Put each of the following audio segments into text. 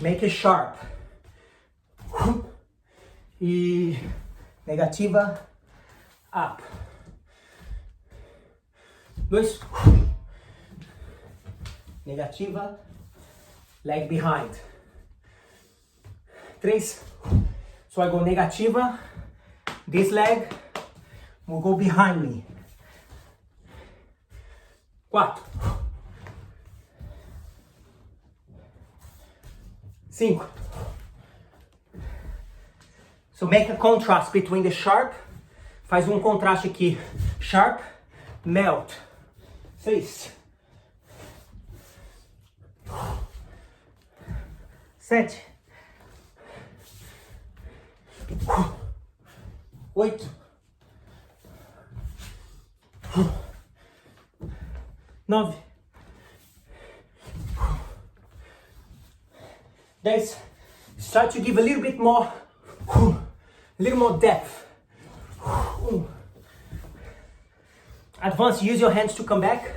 Make it sharp. E negativa, up. 2. Negativa, leg behind. 3. So I go negativa, this leg will go behind me. 4. 5. So make a contrast between the sharp. Faz contraste aqui. Sharp, melt. 6. 7. 8. 9. 10. Start to give a little bit more, depth. Advance, use your hands to come back.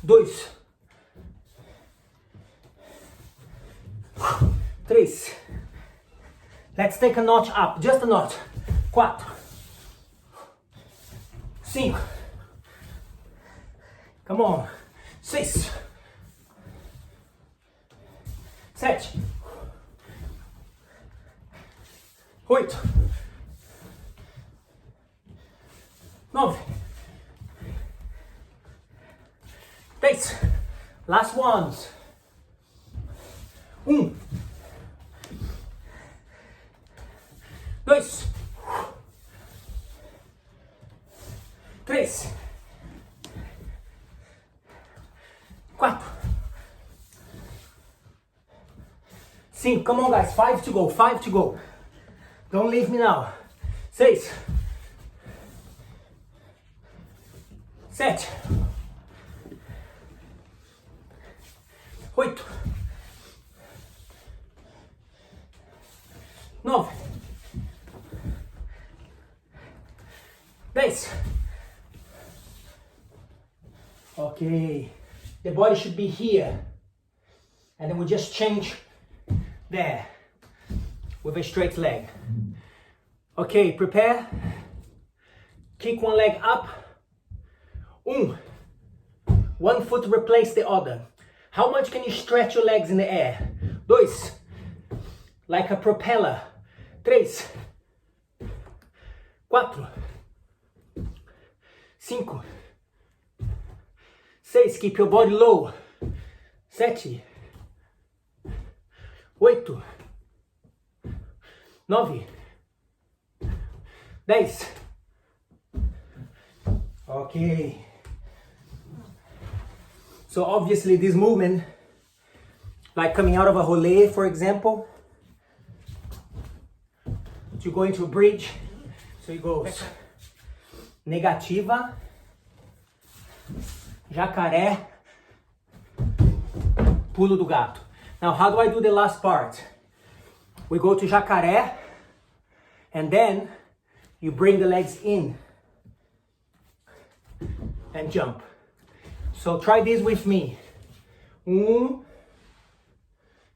2. 3. Let's take a notch up, just a notch. 4. 5. Come on. 6. 7. 8. 9. 10. Last ones. 1. 2. 3. 4. 5. Come on, guys. 5 to go. 5 to go. Don't leave me now. 6. 7. 8. 9. 10. Okay. The body should be here. And then we just change there with a straight leg. Okay, prepare. Kick one leg up. 1. One foot replace the other. How much can you stretch your legs in the air? 2. Like a propeller. 3. 4. 5. 6. Keep your body low. 7. 8. 9. 10. Okay. So obviously this movement, like coming out of a rolê, for example, to go into a bridge, so it goes Negativa, Jacaré, Pulo do Gato. Now how do I do the last part? We go to Jacaré, and then you bring the legs in and jump. So try this with me. 1.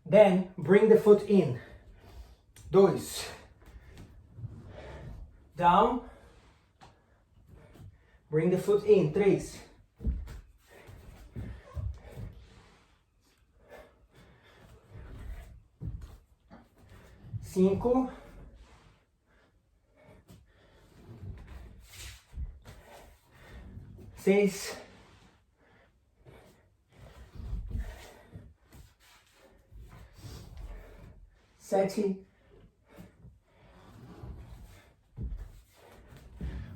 Then bring the foot in. 2. Down. Bring the foot in. 3. 5. 6. 7.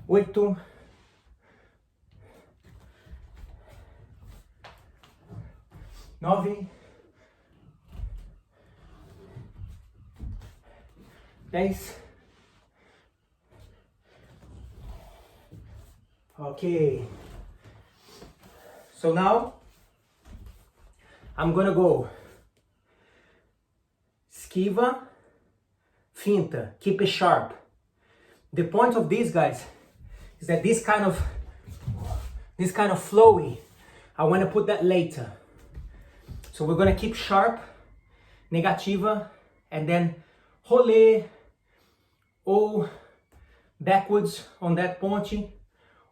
8. 9. 10. Okay. So now I'm gonna go esquiva, finta, keep it sharp. The point of these guys is that this kind of flowy, I want to put that later. So we're gonna keep sharp, Negativa, and then rolê, ou backwards on that ponte,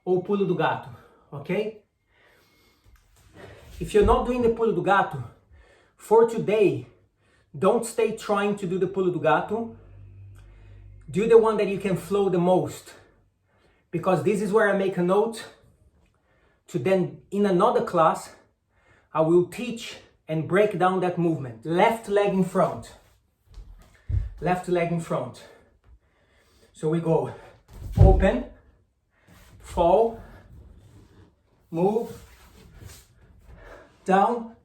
ou pulo do gato, okay? If you're not doing the pulo do gato, for today, don't stay trying to do the pulo do gato. Do the one that you can flow the most, because this is where I make a note to then, in another class, I will teach and break down that movement. Left leg in front. Left leg in front. So we go open, fall, move, down,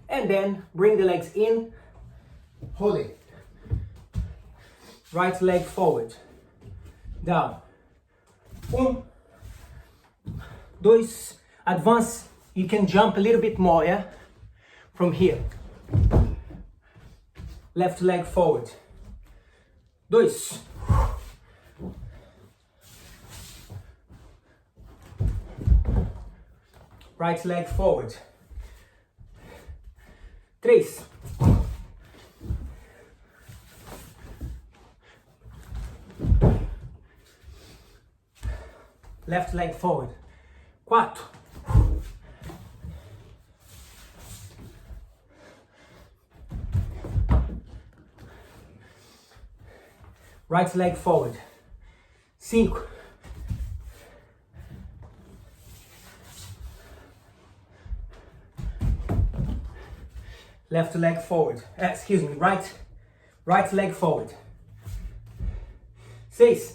and then bring the legs in, hold it. Right leg forward, down. Dois, advance, you can jump a little bit more, yeah? From here. Left leg forward. Dois. Right leg forward. Três. Left leg forward. Quatro. Right leg forward. Cinco. Left leg forward. Excuse me, right leg forward. Seis.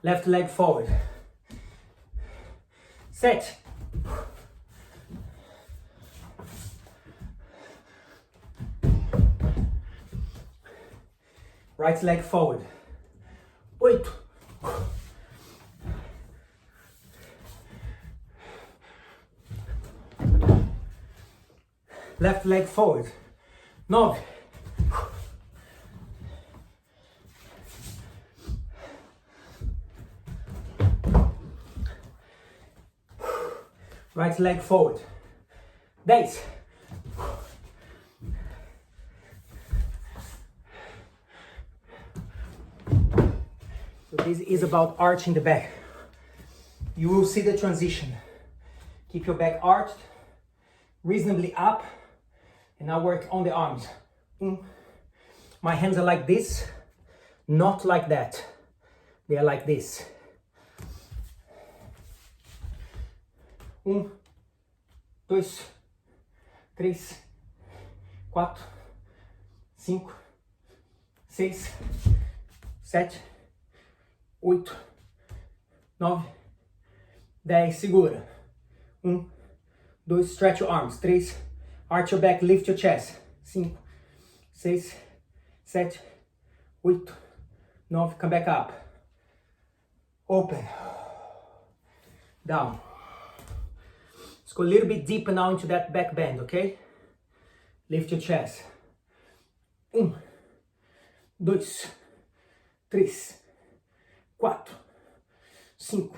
Left leg forward. Sete. Right leg forward. Oito. Left leg forward. Nove. Right leg forward. 10. So this is about arching the back. You will see the transition. Keep your back arched, reasonably up, and now work on the arms. My hands are like this, not like that. They are like this. 1, 2, 3, 4, 5, 6, 7, 8, 9, 10, segura. 1, 2, stretch your arms. 3, arch your back, lift your chest. 5, 6, 7, 8, 9, come back up. Open. Down. Let's go a little bit deeper now into that back bend, okay? Lift your chest. 1, 2, 3, 4, 5,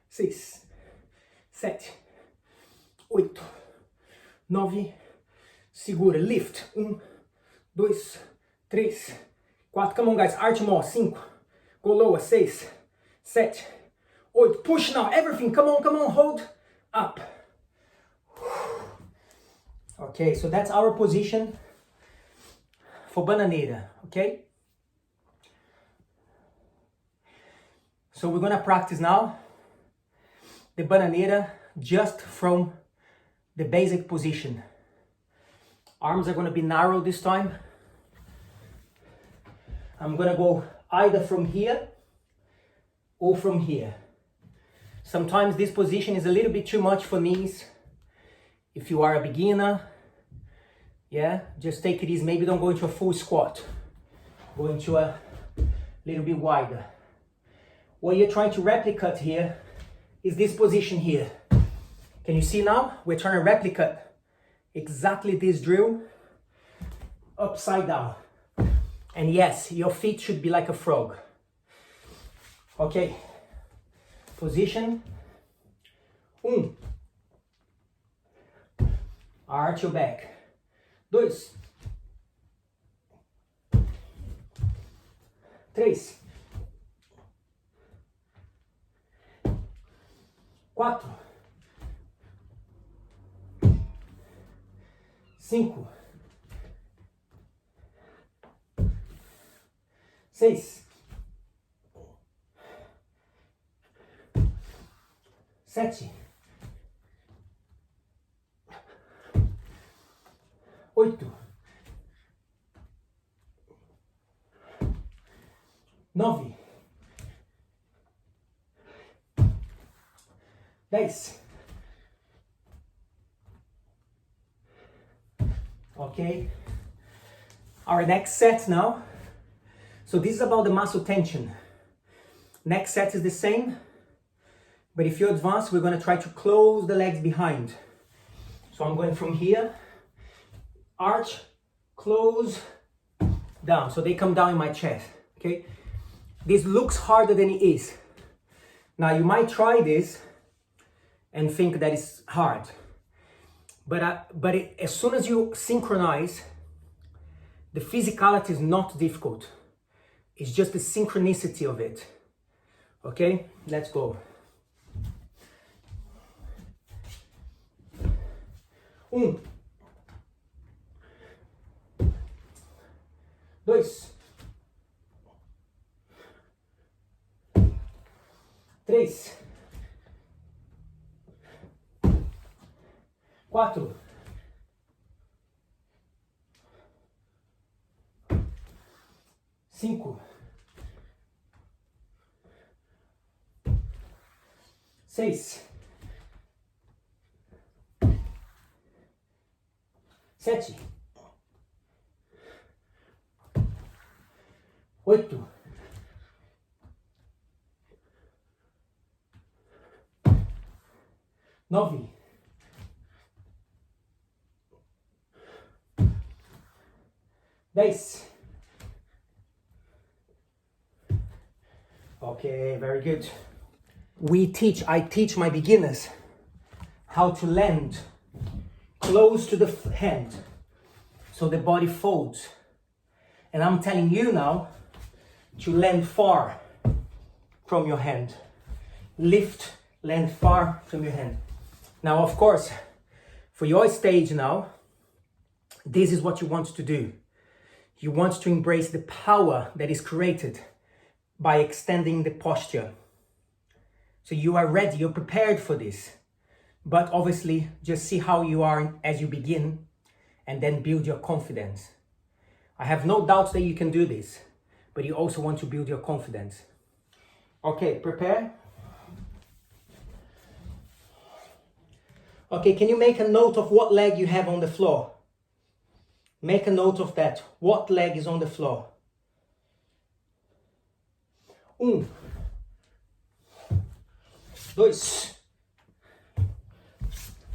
6, 7, 8, 9, segura, lift. 1, 2, 3, 4, come on guys, arch more. 5, go lower. 6, 7, 8, push now, everything, come on, hold, up. Okay, so that's our position for Bananeira, okay? So we're gonna practice now the Bananeira just from the basic position. Arms are gonna be narrow this time. I'm gonna go either from here or from here. Sometimes this position is a little bit too much for knees. If you are a beginner, yeah, just take it easy. Maybe don't go into a full squat. Go into a little bit wider. What you're trying to replicate here is this position here. Can you see now? We're trying to replicate exactly this drill upside down. And yes, your feet should be like a frog. Okay, position, Arch your back. 2, 3, 4, 5, 6, 7, 8, 9, 10. Okay, our next set now. So this is about the muscle tension. Next set is the same, but if you advance, we're going to try to close the legs behind. So I'm going from here, arch, close, down. So they come down in my chest, okay? This looks harder than it is. Now you might try this and think that it's hard. But as soon as you synchronize, the physicality is not difficult. It's just the synchronicity of it. Okay, let's go. 1, 2, 3, 4, 5, 6, 7, 8, 9, 10. Okay, very good. I teach my beginners how to land close to the hand so the body folds. And I'm telling you now to land far from your hand. Lift, land far from your hand. Now, of course, for your stage now, this is what you want to do. You want to embrace the power that is created by extending the posture. So you are ready, you're prepared for this. But obviously, just see how you are as you begin and then build your confidence. I have no doubts that you can do this, but you also want to build your confidence. Okay, prepare. Okay, can you make a note of what leg you have on the floor? Make a note of that. What leg is on the floor? 1, 2,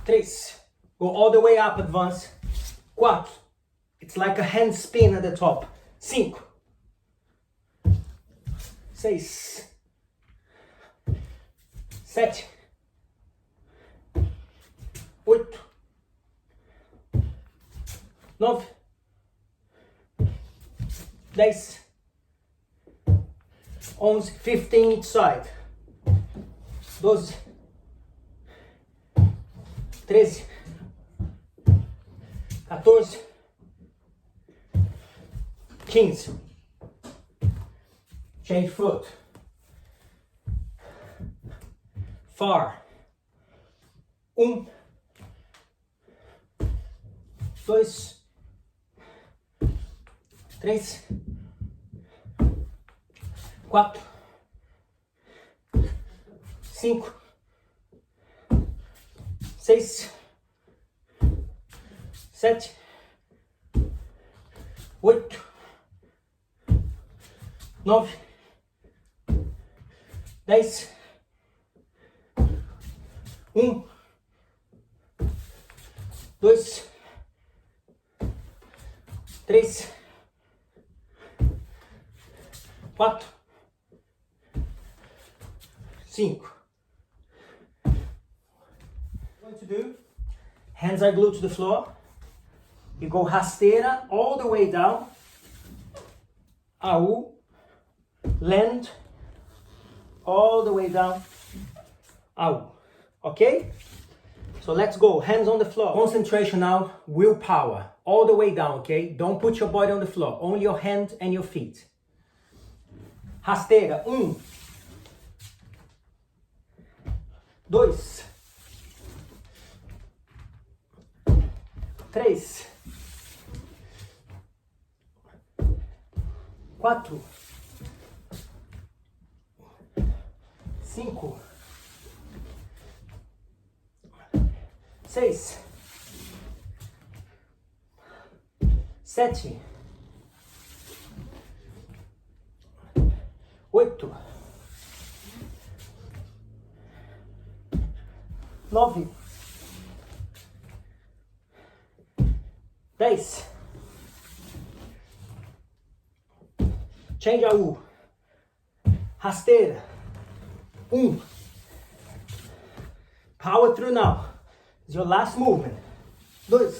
3. Go all the way up, advance. 4. It's like a hand spin at the top. 5, 6, 7, 8, 9, 10, 11, 15 each side. 12, 13, 14, 15. Change foot. Far. 1, 2, 3, 4, 5, 6, 7, 8, 9, 10, 1, 2, 3, 4, 5, going to do, hands are glued to the floor. You go rasteira all the way down. Aû. Land. All the way down. Aû. Okay? So let's go. Hands on the floor. Concentration now. Willpower. All the way down, okay? Don't put your body on the floor. Only your hand and your feet. Rasteira. 1. 2. 3. 4. 5. 6. 7. 8. 9. 10. Change Aû. Rasteira. 1. Power through now. It's your last movement. 2.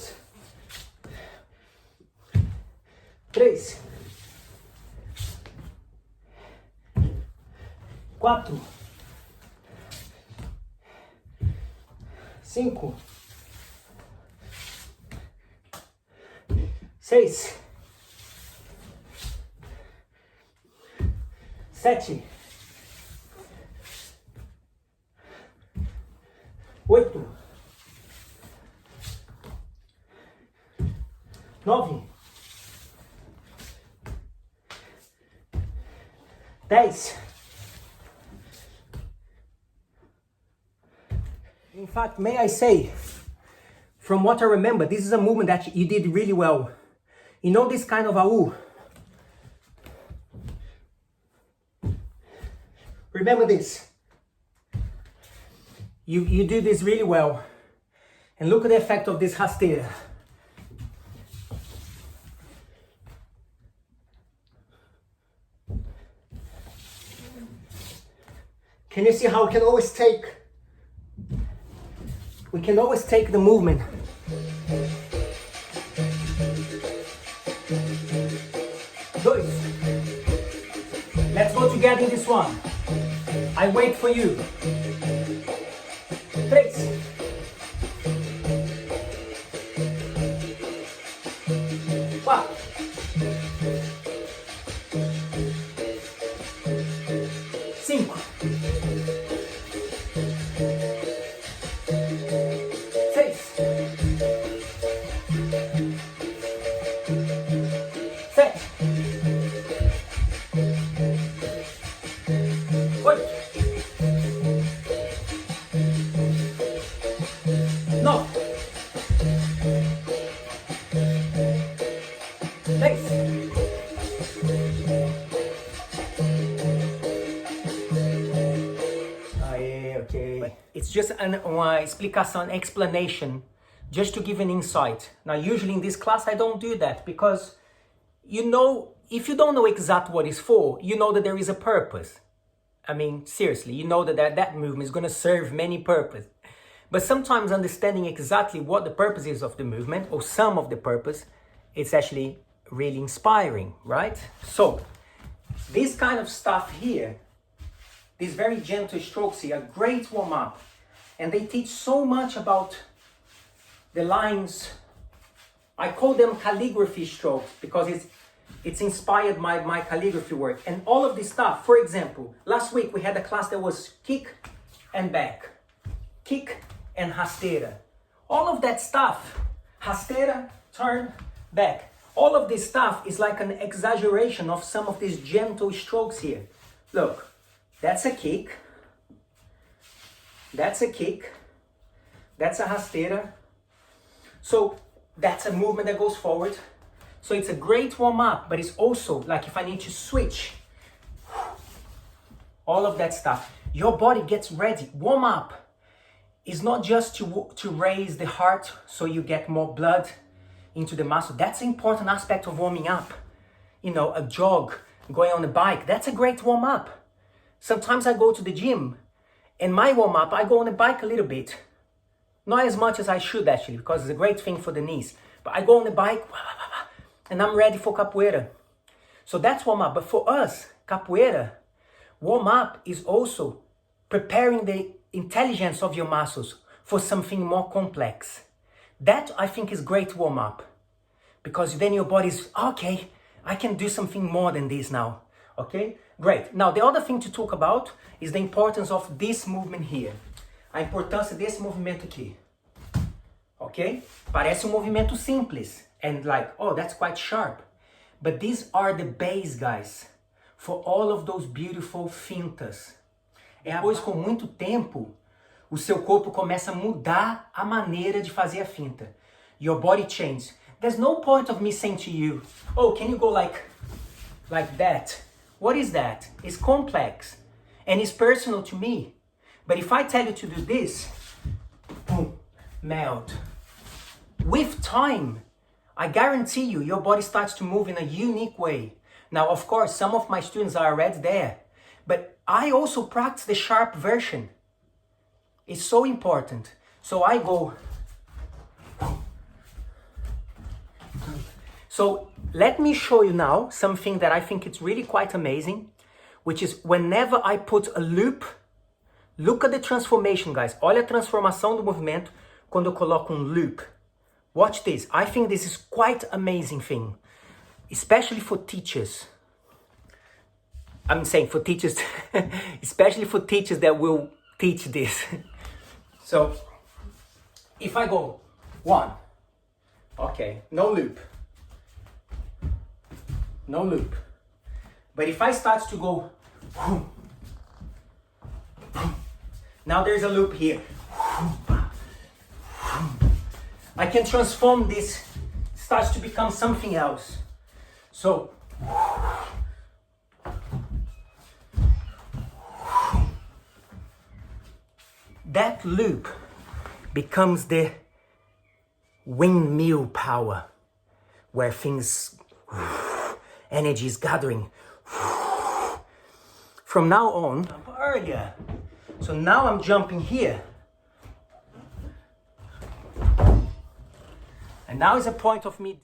3. 4. 5. 6. 7. 8. 9. 10. In fact, may I say, from what I remember, this is a movement that you did really well. You know this kind of Aû? Remember this. You do this really well. And look at the effect of this rasteira. Can you see how we can always take the movement? Dois. Let's go together in this one. I wait for you. 3. 4. 5. 6. 7. 8. 9. 10. Okay. But it's just uma explicação, explanation, just to give an insight. Now, usually in this class, I don't do that because, you know, if you don't know exactly what it's for, you know that there is a purpose. I mean, seriously, you know that that movement is going to serve many purposes. But sometimes understanding exactly what the purpose is of the movement, or some of the purpose, it's actually really inspiring, right? So, this kind of stuff here, these very gentle strokes here, are great warm-up. And they teach so much about the lines. I call them calligraphy strokes because it's inspired my calligraphy work. And all of this stuff, for example, last week we had a class that was kick and back. Kick and rasteira. All of that stuff, rasteira, turn, back. All of this stuff is like an exaggeration of some of these gentle strokes here. Look, that's a kick. That's a kick. That's a rasteira. So that's a movement that goes forward. So it's a great warm-up, but it's also like if I need to switch, all of that stuff. Your body gets ready. Warm up is not just to raise the heart so you get more blood into the muscle. That's an important aspect of warming up. You know, a jog, going on a bike, that's a great warm-up. Sometimes I go to the gym and my warm-up, I go on a bike a little bit. Not as much as I should actually, because it's a great thing for the knees. But I go on the bike, and I'm ready for capoeira. So that's warm up. But for us, capoeira, warm up is also preparing the intelligence of your muscles for something more complex. That I think is great warm up, because then your body's, okay, I can do something more than this now. Okay, great. Now the other thing to talk about is the importance of this movement here. A importância desse movimento aqui. Ok? Parece movimento simples. And like, oh, that's quite sharp. But these are the base, guys, for all of those beautiful fintas. Depois, com muito tempo, o seu corpo começa a mudar a maneira de fazer a finta. Your body changes. There's no point of me saying to you, oh, can you go like that? What is that? It's complex. And it's personal to me. But if I tell you to do this, boom, melt. With time, I guarantee you, your body starts to move in a unique way. Now, of course, some of my students are already there, but I also practice the sharp version. It's so important. So I go. So let me show you now something that I think it's really quite amazing, which is whenever I put a loop, look at the transformation, guys. Olha a transformação do movimento quando eu coloco loop. Watch this. I think this is quite amazing thing, especially for teachers. I'm saying for teachers, especially for teachers that will teach this. So, if I go 1, okay, no loop. No loop. But if I start to go, now there's a loop here. I can transform this, starts to become something else. So, that loop becomes the windmill power, where things, energy is gathering. From now on, earlier. So now I'm jumping here. And now is a point of me